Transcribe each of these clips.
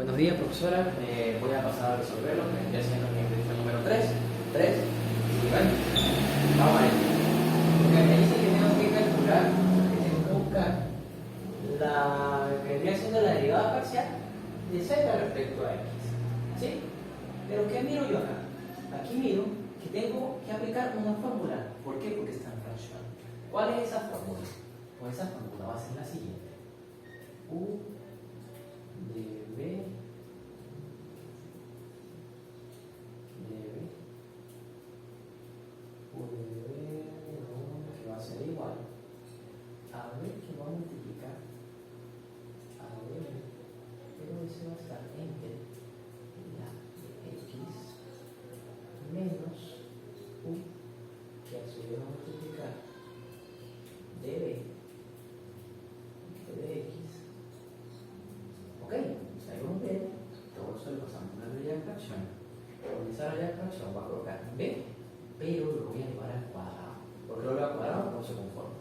Buenos días, profesora. Voy a pasar a resolverlo, que estoy haciendo mi ejercicio número 3. Y bueno, vamos a ver. Porque me dice que tengo que calcular, que tengo que buscar la que vendría siendo la derivada parcial de z respecto a x. ¿Sí? Pero ¿qué miro yo acá? Aquí miro que tengo que aplicar una fórmula. ¿Por qué? Porque está en fracción. ¿Cuál es esa fórmula? Pues esa fórmula va a ser la siguiente. U de B U de B que va a ser igual a B que va a multiplicar a B, pero ese va a estar entre la de X menos U que a su vez va a multiplicar de X. Ok, sabemos B, todo eso lo pasamos a la regla de fracción. Con esa regla de fracción va a colocar B, pero lo voy a llevar al cuadrado. ¿Por qué lo voy al cuadrado? No se conforma.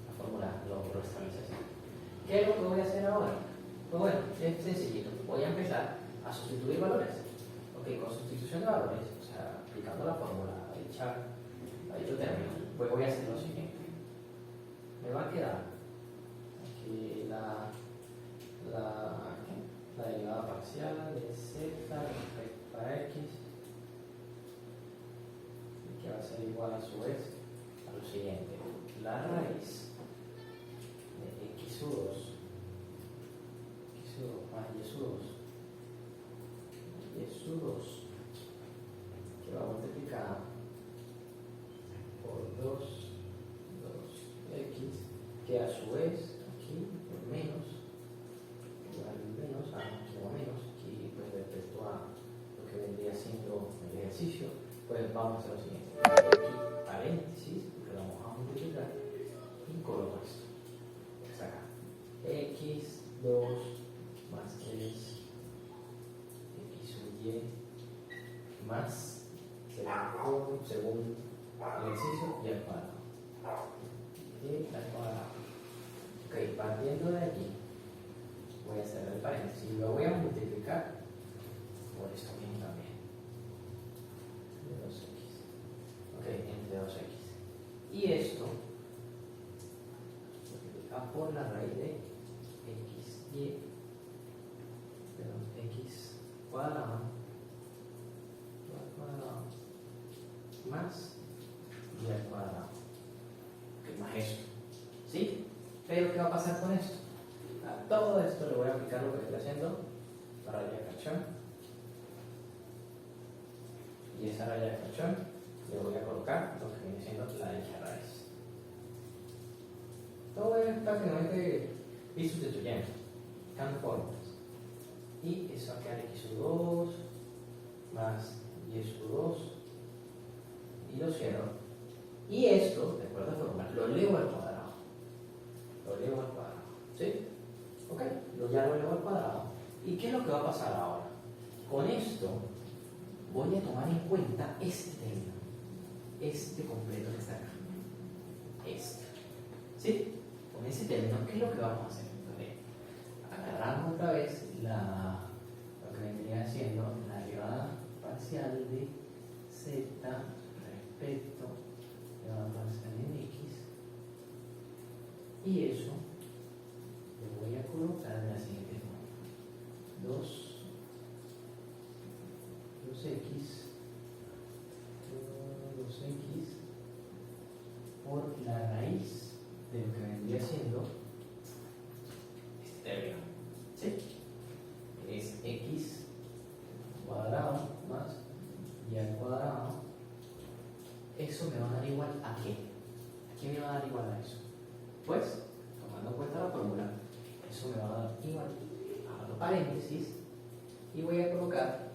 La fórmula lo establece así. ¿Qué es lo que voy a hacer ahora? Pues bueno, es sencillito. Voy a empezar a sustituir valores. Ok, con sustitución de valores, o sea, aplicando la fórmula a dicho término, pues voy a hacer lo siguiente. Me va a quedar aquí la derivada parcial de z respecto a x, que va a ser igual a su vez a lo siguiente: la raíz de x2 más y2 que va a multiplicar por 2x, que a su vez aquí por menos aquí pues respecto a lo que vendría siendo el ejercicio, pues vamos a hacer lo siguiente. Aquí paréntesis, porque lo vamos a multiplicar y coloco esto. Es acá. x2 más 3 xy más según el ejercicio y al cuadrado. Ok, partiendo de aquí voy a cerrar el paréntesis y lo voy a multiplicar por esto mismo también. De 2x. Ok, entre 2x. Y esto multiplica por la raíz de x cuadrado más y al cuadrado. Ok, más esto. ¿Sí? Pero ¿qué va a pasar con esto? A todo esto le voy a aplicar lo que estoy haciendo, la raya de fracción, y esa raya de fracción le voy a colocar lo que viene siendo la dicha raíz. Todo es prácticamente ir sustituyendo, buscando fórmulas, y eso va a quedar x2 más y2 y lo cierro, y esto, de acuerdo a la fórmula, lo elevo al cuadrado. ¿Sí? Ok, ya lo elevo al cuadrado. ¿Y qué es lo que va a pasar ahora? Con esto voy a tomar en cuenta este término, este completo que está acá, este. ¿Sí? Con ese término, ¿qué es lo que vamos a hacer? Entonces, agarramos otra vez lo que vendría siendo la derivada parcial de z respecto a la parcial en x, y eso le voy a colocar de la siguiente forma: 2x por la raíz de lo que vendría siendo este término, ¿sí? Es x cuadrado más y al cuadrado. Eso me va a dar igual a qué. ¿A qué me va a dar igual a eso? Pues, tomando en cuenta la fórmula, eso me va a dar igual a los paréntesis, y voy a colocar,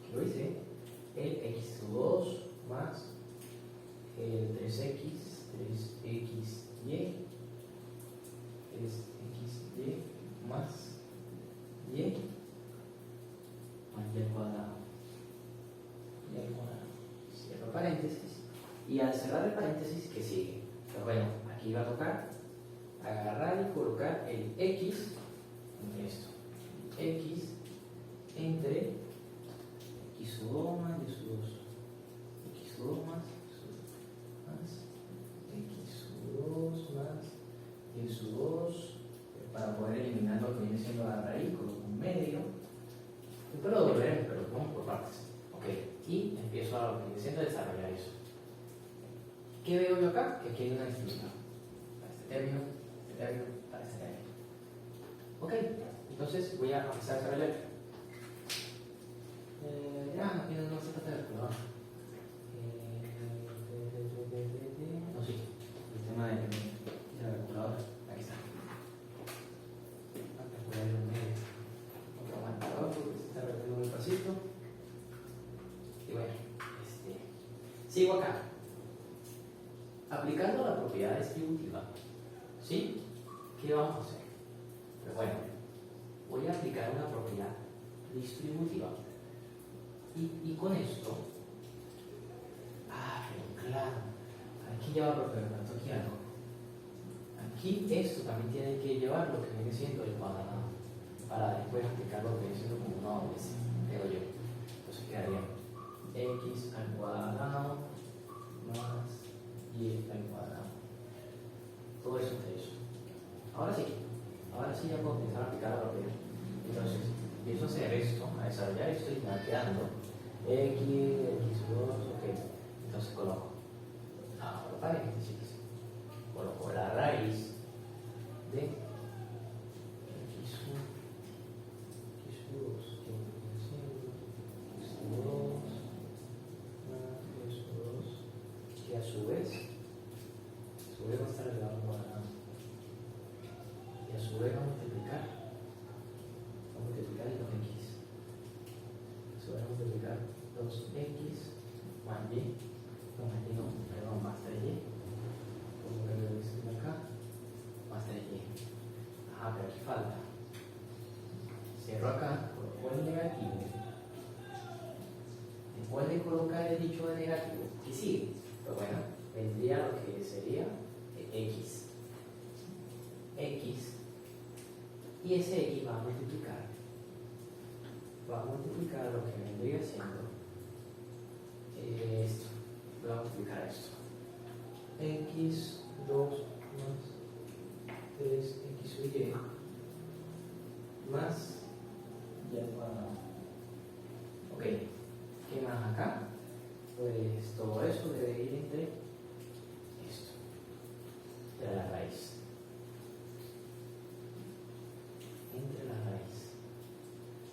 que lo hice, el x2 más el 3xy más y al cuadrado. Cierro paréntesis, y al cerrar el paréntesis, ¿qué sigue? Pues bueno, aquí va a tocar agarrar y colocar el x entre esto, x empiezo a lo que viene siendo desarrollar eso. ¿Qué veo yo acá? Que aquí hay una distinción para este término, para este término. Ok, entonces voy a empezar a desarrollar. Aquí no se trata de calculadora. No, sí, el tema de la calculadora. Aquí está. Voy a calcular el medio. Otro marcador porque se está repitiendo muy pasito. Y bueno, sigo acá. Aplicando la propiedad distributiva, ¿sí? ¿Qué vamos a hacer? Pues bueno, voy a aplicar una propiedad distributiva. Y con esto, pero claro, aquí ya va, pero tanto aquí algo. Aquí esto también tiene que llevar lo que viene siendo el cuadrado, para después aplicar lo que viene siendo como una doble C, creo yo. Entonces quedaría x al cuadrado más y al cuadrado. Todo eso entre eso. Ahora sí ya puedo empezar a aplicar la propiedad. Entonces, empiezo a hacer esto, a desarrollar esto y me va quedando x2, ok. Entonces coloco, ahora paréntesis, coloco la raíz de x1, x2, x2 más x2, que a su vez va a estar elevado al cuadrado. Y a su vez va a multiplicar y 2x. Eso va a multiplicar 2x más y, más 3y. Como que lo dicen acá, más 3y. Pero aquí falta. Cierro acá, coloco el negativo. Después de colocar el dicho de negativo, ¿qué sigue? Pues bueno, vendría lo que sería x. Y ese x va a multiplicar lo que vendría siendo esto. Voy a multiplicar esto. x2 más 3xy más y al cuadrado. Ok, ¿qué más acá? Pues todo eso debe ir entre esto, de la raíz. Entre la raíz.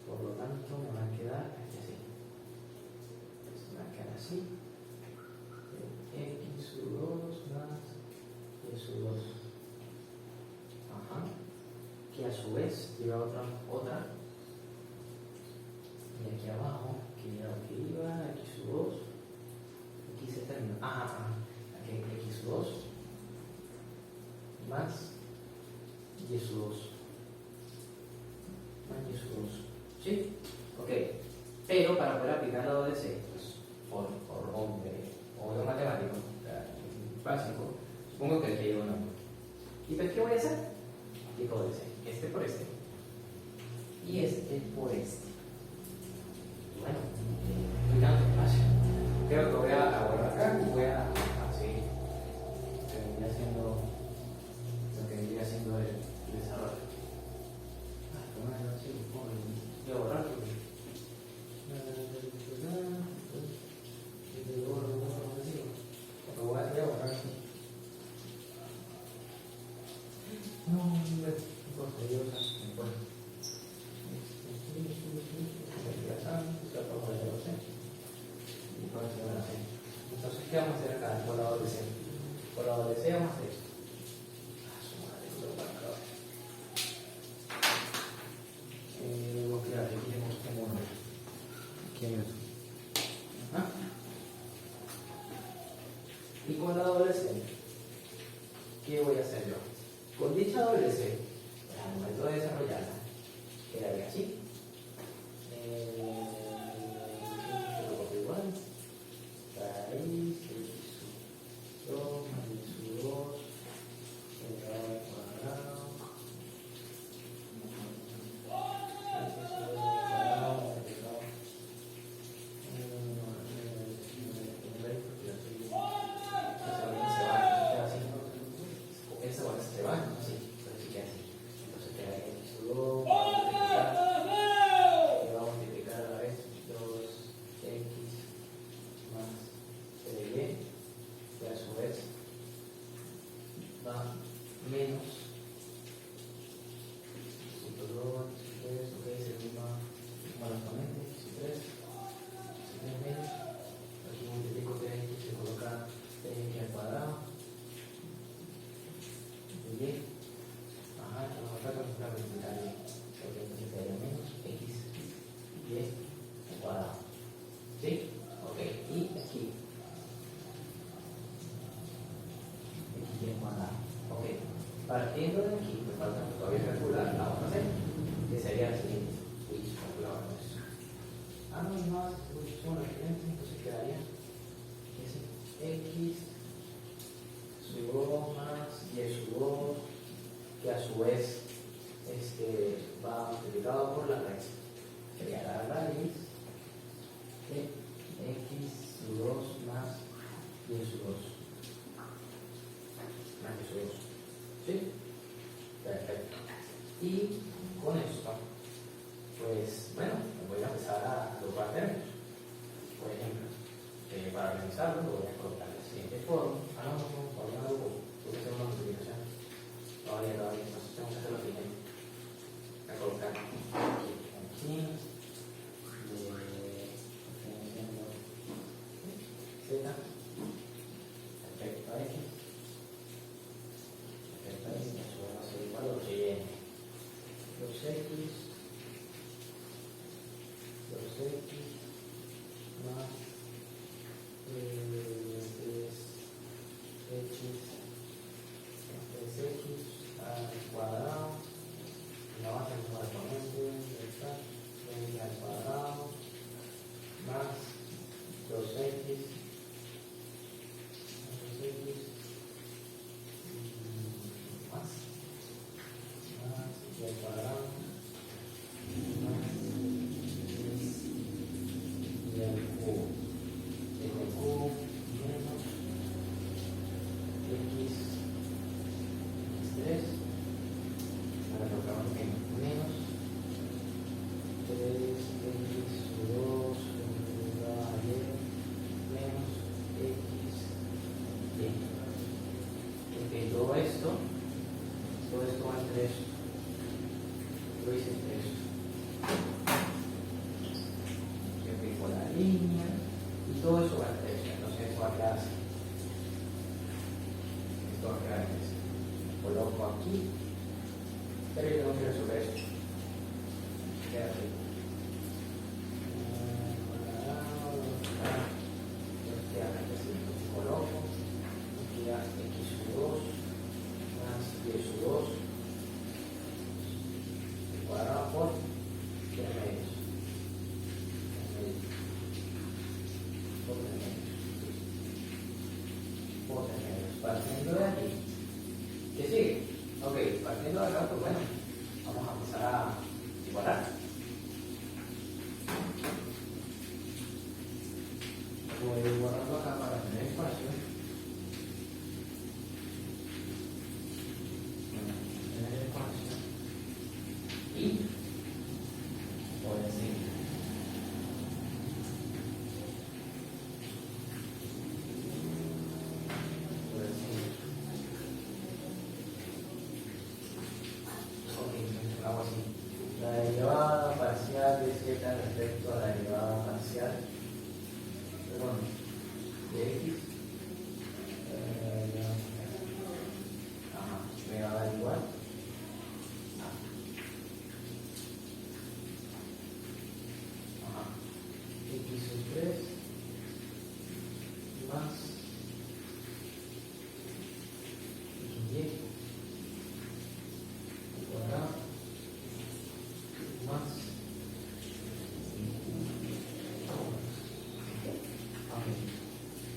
Por lo tanto, me va a quedar así. Esto me va a quedar así. x2 más y2. Que a su vez lleva otra. Y aquí abajo, que era lo que iba, x2. Aquí se termina. Aquí x2 más y2. ¿Sí? Ok. Pero para poder aplicar la doble C, pues, por obvio matemático, básico, supongo que aquí hay una. ¿Y pues qué voy a hacer? Aplico doble C. Este por este. Y este por este. Y bueno, aplicando espacio. Creo que voy a guardar acá y voy a seguir. Lo que vendría siendo el desarrollo. Voy a borrar porque voy a borrar. No, cosa diosa, entonces, ¿qué vamos a hacer acá? Por la doble C. Por la doble C vamos a hacer esto. Y con la doble C, ¿qué voy a hacer yo? Con dicha doble C, al momento de desarrollarla, quedaría así. Lo copio igual. Raíz, x2 más x2 elevado al cuadrado. partiendo de aquí, me falta todavía calcular la otra C, que sería la siguiente. Uy, calculaba eso. Ah, no, más, son las siguientes, entonces quedaría X sub 2 más Y sub 2, que a su vez va multiplicado por la raíz. Sería la raíz de X sub 2 más Y sub 2. Más Y sub 2. ¿Sí? Perfecto. Y con esto, pues bueno, voy a empezar a agrupar términos. Por ejemplo, para organizarlo, lo voy a colocar de la siguiente forma. No, todavía no voy a hacer una multiplicación. Todavía, entonces tengo que hacer lo siguiente. Voy a colocar aquí, Z, perfecto, X, perfecto, X, eso va a ser igual a lo siguiente. Los X más 3x al cuadrado, la base del exponente, al cuadrado, más 2x más y al cuadrado, más y al cubo. El cubo menos x 3, ahora colocamos en menos 3x sub 2 menos x y. Ok, todo esto va entre eso. Lo hice entre eso. Yo fijo la línea y todo eso va entre eso. Entonces eso va a quedar así. Esto va a quedar así. Coloco aquí, pero yo tengo que resolver esto. Queda así. Coloco, aquí da X sub 2 más Y sub 2 cuadrado por 3 medios. Por 3 medios. Partiendo de aquí. ¿Qué sigue? Ok, partiendo de acá, pues bueno, vamos a empezar a igualar. Voy guardando acá para tener espacio. Tener espacio. Y por encima. Por encima. Ok, entonces lo hago así. La derivada parcial de z respecto a la derivada parcial. Perdón, de x me va a dar igual x sub 3 más y cuadrado más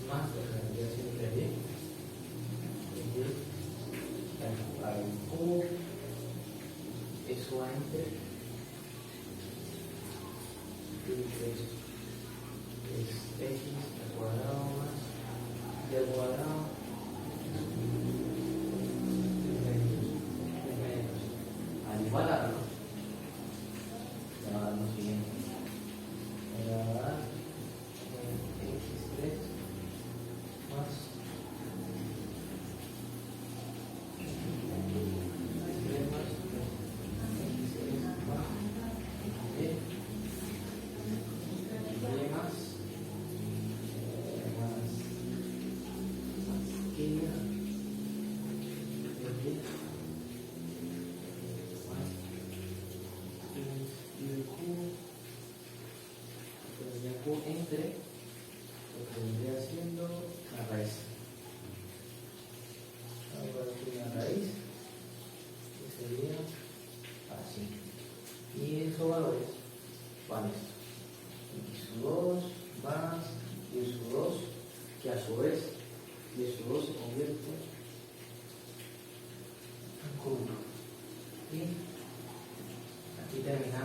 más lo que vendría siendo y al cubo, eso va entre es x al cuadrado más y al cuadrado al igualarlo me va a dar lo siguiente, me va a dar x3 más entre lo que vendría siendo la raíz. Ahora aquí una raíz ¿Cuál es? X sub 2 más Y sub 2, que a su vez Y sub 2 se convierte en Q1. Y aquí terminamos.